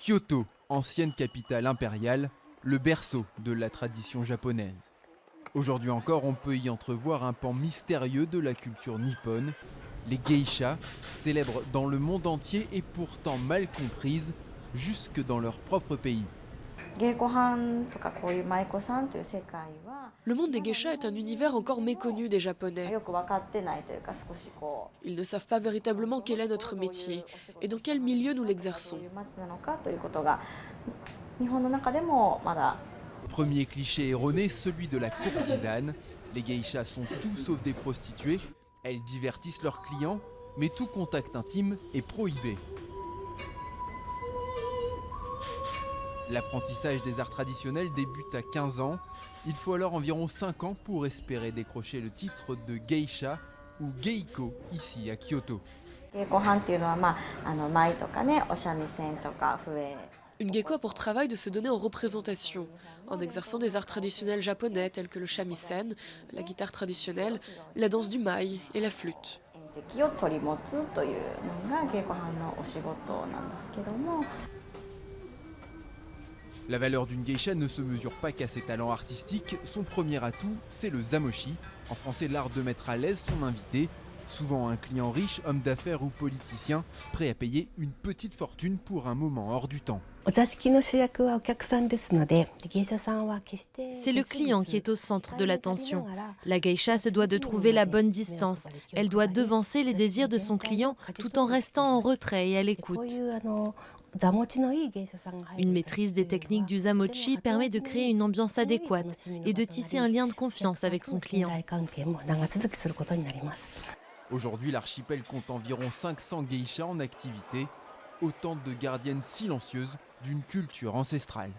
Kyoto, ancienne capitale impériale, le berceau de la tradition japonaise. Aujourd'hui encore, on peut y entrevoir un pan mystérieux de la culture nippone. Les geishas, célèbres dans le monde entier et pourtant mal comprises, jusque dans leur propre pays. Le monde des geishas est un univers encore méconnu des Japonais. Ils ne savent pas véritablement quel est notre métier et dans quel milieu nous l'exerçons. Premier cliché erroné, celui de la courtisane. Les geishas sont tout sauf des prostituées. Elles divertissent leurs clients, mais tout contact intime est prohibé. L'apprentissage des arts traditionnels débute à 15 ans. Il faut alors environ 5 ans pour espérer décrocher le titre de geisha ou geiko ici à Kyoto. Une geiko a pour travail de se donner en représentation, en exerçant des arts traditionnels japonais tels que le shamisen, la guitare traditionnelle, la danse du maï et la flûte. La valeur d'une geisha ne se mesure pas qu'à ses talents artistiques. Son premier atout, c'est le zamoshi, en français l'art de mettre à l'aise son invité, souvent un client riche, homme d'affaires ou politicien, prêt à payer une petite fortune pour un moment hors du temps. C'est le client qui est au centre de l'attention. La geisha se doit de trouver la bonne distance. Elle doit devancer les désirs de son client tout en restant en retrait et à l'écoute. Une maîtrise des techniques du zamochi permet de créer une ambiance adéquate et de tisser un lien de confiance avec son client. Aujourd'hui, l'archipel compte environ 500 geishas en activité, autant de gardiennes silencieuses d'une culture ancestrale.